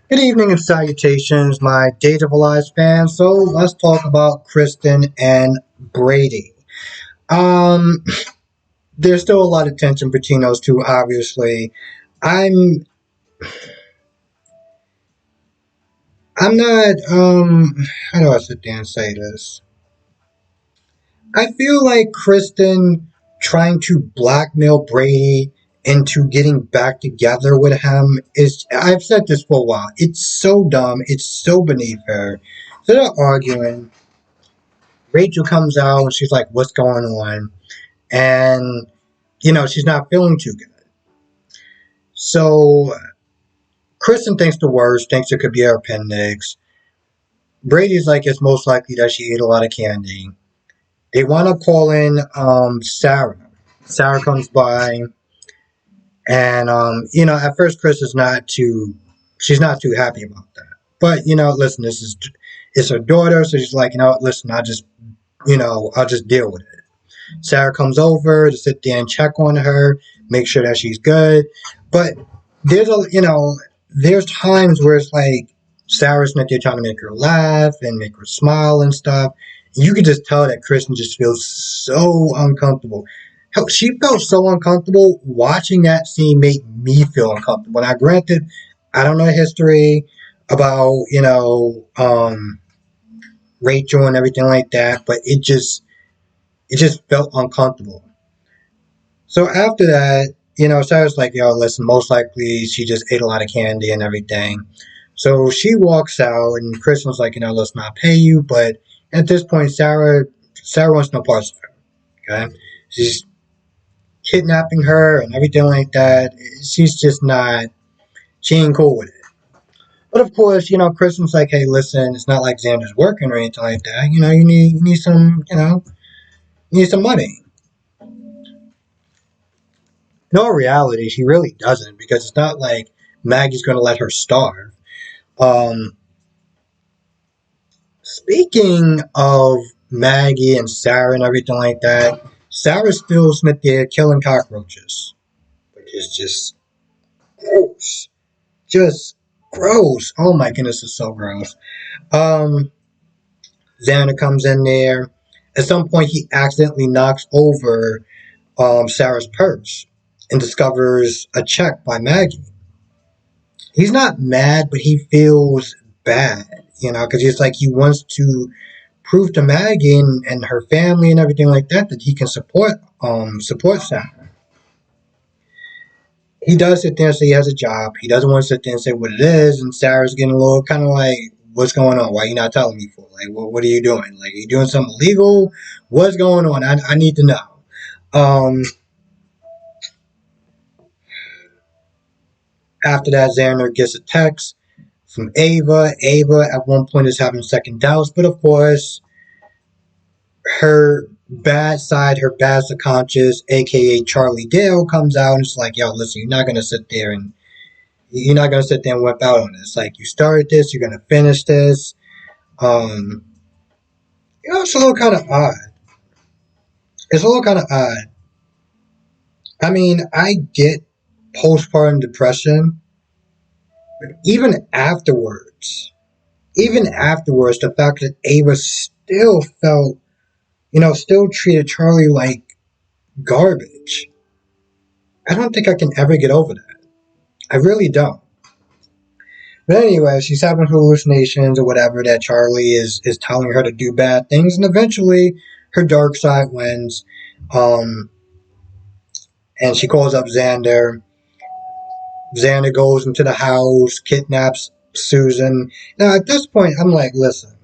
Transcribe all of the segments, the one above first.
Good evening and salutations, my Days of Our Lives fans. So let's talk about Kristen and Brady. Um, there's still a lot of tension between those two. Obviously, I'm I'm not. How do I sit there and say this? I feel like Kristen trying to blackmail Brady into getting back together with him is. I've said this for a while. It's so dumb. It's so beneath her. So they're arguing. Rachel comes out and she's like, "What's going on?" And she's not feeling too good. So Kristen thinks the worst, thinks it could be her appendix. Brady's like, it's most likely that she ate a lot of candy. They want to call in Sarah. Sarah comes by, and at first Chris is not too, she's not too happy about that. But listen, this is it's her daughter, so she's like, listen, I'll just deal with it. Sarah comes over to sit there and check on her, make sure that she's good. But there's there's times where it's like Sarah's not there trying to make her laugh and make her smile and stuff. You could just tell that Kristen just feels so uncomfortable. Hell, she felt so uncomfortable watching that scene made me feel uncomfortable. Now, granted, I don't know history about Rachel and everything like that, but it just felt uncomfortable. So after that, Sarah's like, yo, listen, most likely she just ate a lot of candy and everything. So she walks out, and Kristen's like, let's not pay you. But at this point, Sarah wants no parts of her. Okay, she's kidnapping her and everything like that. She's just not. She ain't cool with it. But of course, Kristen's like, hey, listen, it's not like Xander's working or anything like that. You need some, you need some money. No, reality, she really doesn't because it's not like Maggie's going to let her starve. Um, Speaking of Maggie and Sarah and everything like that, Sarah's still Smith there killing cockroaches, which is just gross. Just gross. Oh my goodness, it's so gross. Um, Xander comes in there. At some point, he accidentally knocks over Sarah's purse and discovers a check by Maggie. He's not mad, but he feels bad, because he's like he wants to prove to Maggie and her family and everything like that he can support Sarah. He does sit there and say he has a job. He doesn't want to sit there and say what it is, and Sarah's getting a little kind of like, "What's going on? Why are you not telling me for? Like, what are you doing? Like, are you doing something illegal? What's going on? I need to know." Um, After that, Xander gets a text from Ava. Ava at one point is having second doubts, but of course, her bad side, her bad subconscious, aka Charlie Dale, comes out and it's like, yo, listen, you're not gonna sit there and whip out on this. Like you started this, you're gonna finish this. Um, it's a little kind of odd. It's a little kind of odd. I mean, I get postpartum depression, but even afterwards, the fact that Ava still felt, still treated Charlie like garbage. I don't think I can ever get over that. I really don't. But anyway, she's having hallucinations or whatever that Charlie is telling her to do bad things, and eventually her dark side wins. Um, and she calls up Xander. Xander goes into the house, kidnaps Susan. Now at this point, I'm like, listen.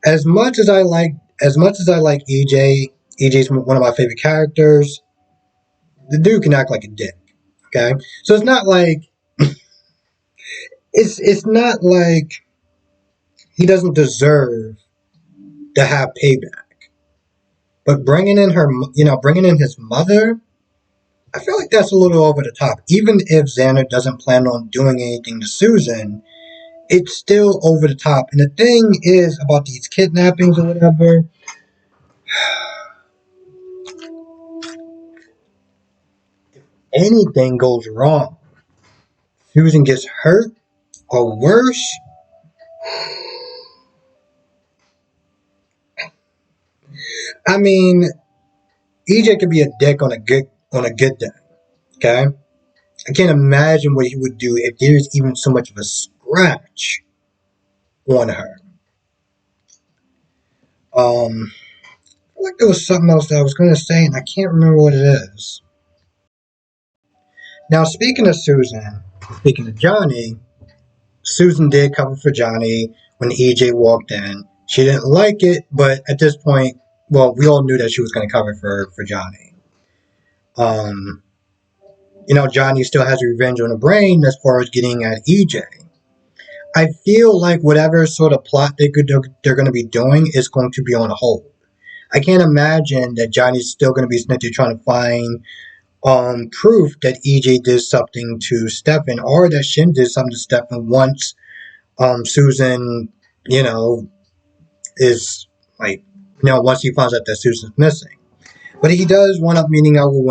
As much as I like, as much as I like EJ, EJ's one of my favorite characters. The dude can act like a dick. Okay, so it's not like he doesn't deserve to have payback. But bringing in his mother, I feel like that's a little over the top. Even if Xander doesn't plan on doing anything to Susan, it's still over the top. And the thing is about these kidnappings or whatever, anything goes wrong. Susan gets hurt. or worse. I mean, EJ could be a dick on a good day. Okay, I can't imagine what he would do if there's even so much of a scratch on her. I feel like there was something else that I was going to say, and I can't remember what it is. Now, speaking of Susan, speaking of Johnny, Susan did cover for Johnny when EJ walked in. She didn't like it, but at this point, well, we all knew that she was going to cover for Johnny. Um, Johnny still has revenge on the brain as far as getting at EJ. I feel like whatever sort of plot they're going to be doing is going to be on hold. I can't imagine that Johnny's still going to be snitching trying to find proof that EJ did something to Stefan or that Shin did something to Stefan once Susan, you know, is like, once he finds out that Susan's missing. But he does wind up meeting up with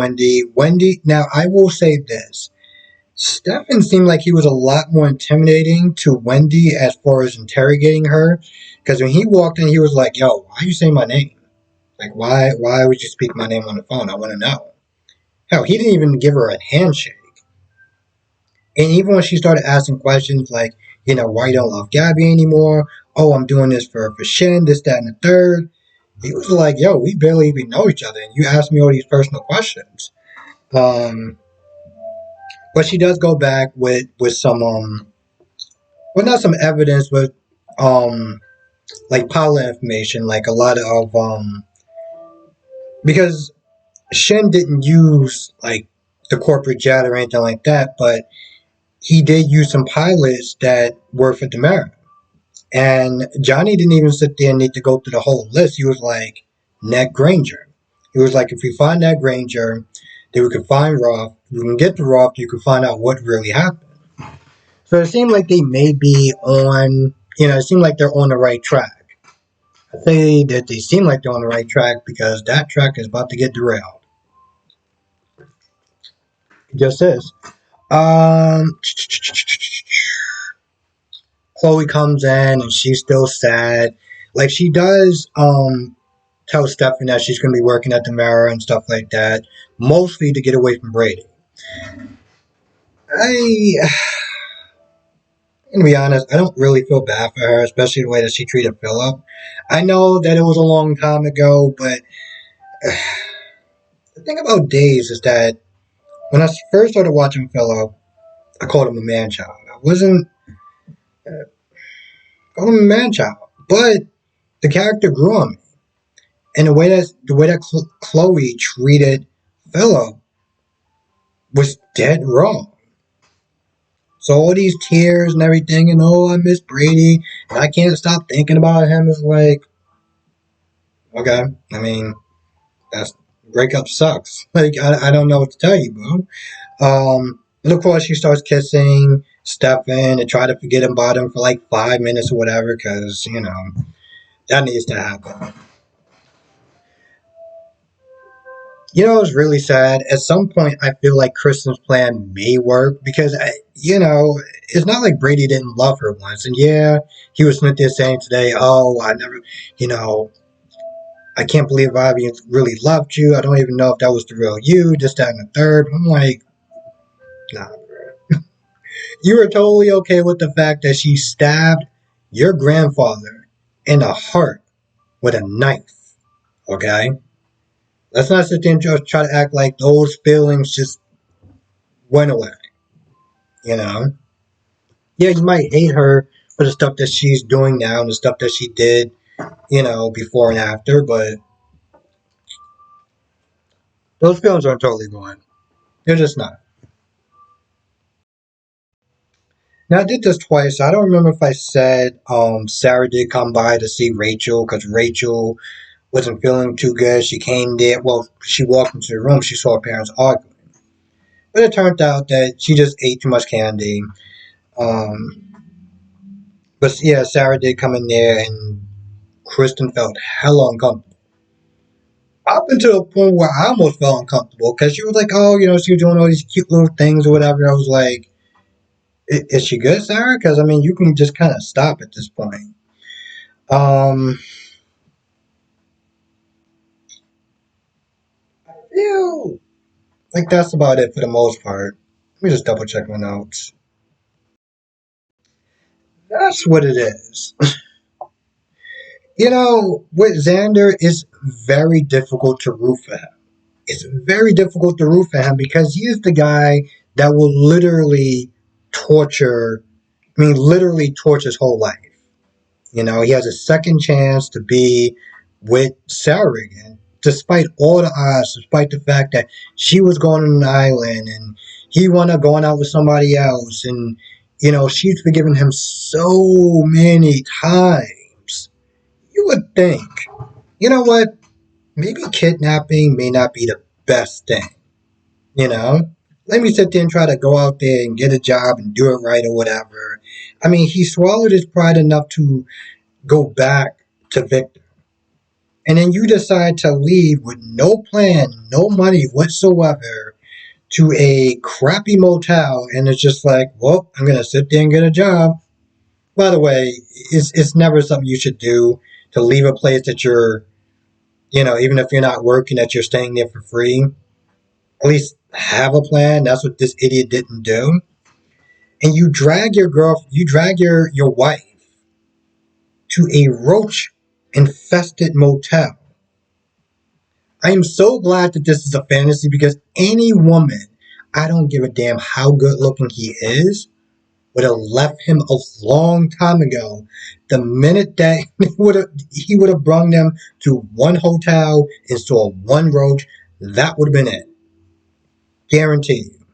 Wendy. Now I will say this. Stefan seemed like he was a lot more intimidating to Wendy as far as interrogating her. Because when he walked in, he was like, yo, why are you saying my name? Like, why would you speak my name on the phone? I want to know. Hell, he didn't even give her a handshake. And even when she started asking questions like, why you don't love Gabby anymore? Oh, I'm doing this for Shin, this, that, and the third. He was like, yo, we barely even know each other. And you ask me all these personal questions. But she does go back with some, well, not some evidence, but, like pilot information, like a lot of, because Shin didn't use, like, the corporate jet or anything like that, but he did use some pilots that worked for Demara. And Johnny didn't even sit there and need to go through the whole list. He was like, Ned Granger. He was like, if we find Ned Granger, then we can find Roth. If we can get to Roth, you can find out what really happened. So it seemed like they may be on, it seemed like they're on the right track. I say that they seem like they're on the right track because that track is about to get derailed. It just is. Chloe comes in and she's still sad. Like she does tell Stefan that she's gonna be working at the Mirror and stuff like that, mostly to get away from Brady. I'm gonna be honest, I don't really feel bad for her, especially the way that she treated Philip. I know that it was a long time ago, but the thing about Days is that when I first started watching Philip, I called him a man child. I wasn't called him a man child, but the character grew on me, and the way that Chloe treated Philip was dead wrong. So all these tears and everything, and oh, I miss Brady, and I can't stop thinking about him. Is like, okay, I mean, that's breakup sucks. Like I don't know what to tell you, bro. And of course, she starts kissing Stefan and try to forget about him for like 5 minutes or whatever, because that needs to happen. It's really sad. At some point, I feel like Kristen's plan may work because, it's not like Brady didn't love her once. And yeah, he was sitting there saying today, oh, I never, I can't believe I really loved you. I don't even know if that was the real you, this, that, and the third. I'm like, nah, bro. You were totally okay with the fact that she stabbed your grandfather in the heart with a knife, okay? Let's not sit there and just try to act like those feelings just went away, you know? Yeah, you might hate her for the stuff that she's doing now and the stuff that she did, before and after, but those feelings aren't totally gone. They're just not. Now, I did this twice. I don't remember if I said Sarah did come by to see Rachel because Rachel wasn't feeling too good. She came there. Well, she walked into the room. She saw her parents arguing. But it turned out that she just ate too much candy. Um, but yeah, Sarah did come in there and Kristen felt hella uncomfortable. Up until the point where I almost felt uncomfortable because she was like, oh, she was doing all these cute little things or whatever. I was like, Is she good, Sarah? Because I mean, you can just kind of stop at this point. Um, Ew. Like that's about it for the most part. Let me just double check my notes. That's what it is. With Xander, it's very difficult to root for him. It's very difficult to root for him because he is the guy that will literally torture, literally torture his whole life. He has a second chance to be with Sarah again, despite all the odds, despite the fact that she was going on an island and he wound up going out with somebody else. And, she's forgiven him so many times. You would think, you know what? Maybe kidnapping may not be the best thing, you know? Let me sit there and try to go out there and get a job and do it right or whatever. I mean, he swallowed his pride enough to go back to Victor. And then you decide to leave with no plan, no money whatsoever to a crappy motel. And it's just like, well, I'm going to sit there and get a job. By the way, it's never something you should do to leave a place that you're, even if you're not working, that you're staying there for free. At least have a plan. That's what this idiot didn't do. And you drag your wife to a roach infested motel. I am so glad that this is a fantasy because any woman, I don't give a damn how good looking he is, would have left him a long time ago. The minute that he would have brought them to one hotel and saw one roach, that would have been it. Guarantee you.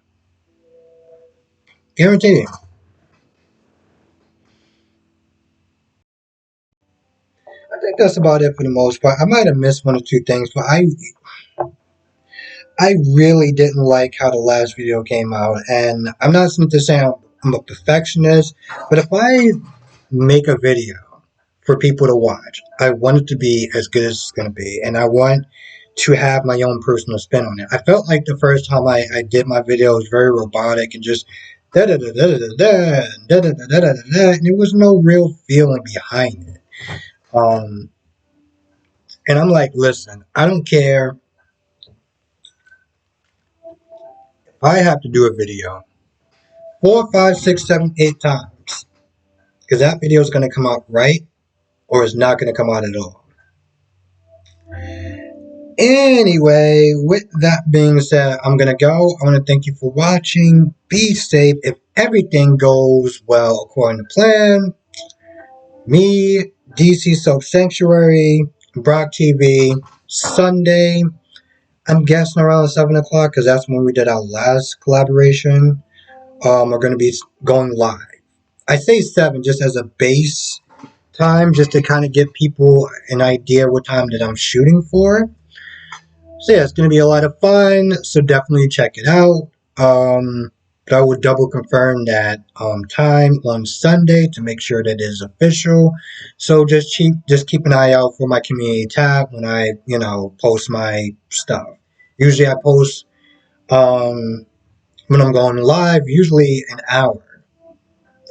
Guarantee you. I think that's about it for the most part. I might have missed one or two things, but I really didn't like how the last video came out. And I'm not to say I'm a perfectionist, but if I make a video for people to watch, I want it to be as good as it's going to be. And I want to have my own personal spin on it. I felt like the first time I did my video was very robotic and just da da da da da da da da da da da da, and there was no real feeling behind it. Um, and I'm like, listen, I don't care if I have to do a video 4, 5, 6, 7, 8 times because that video is going to come out right or it's not going to come out at all. Anyway, with that being said, I'm going to go. I want to thank you for watching. Be safe. If everything goes well according to plan, me, DC Soap Sanctuary, Brock TV, Sunday, I'm guessing around 7 o'clock because that's when we did our last collaboration. We're going to be going live. I say 7 just as a base time, just to kind of give people an idea what time that I'm shooting for. So yeah, it's going to be a lot of fun, so definitely check it out. But I would double confirm that time on Sunday to make sure that it is official. So just keep an eye out for my community tab when I post my stuff. Usually I post when I'm going live, usually an hour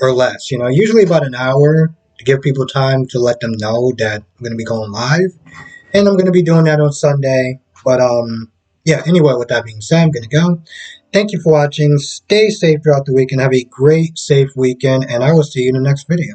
or less. Usually about an hour to give people time to let them know that I'm going to be going live, and I'm going to be doing that on Sunday. But yeah. Anyway, with that being said, I'm going to go. Thank you for watching. Stay safe throughout the week and have a great, safe weekend. And I will see you in the next video.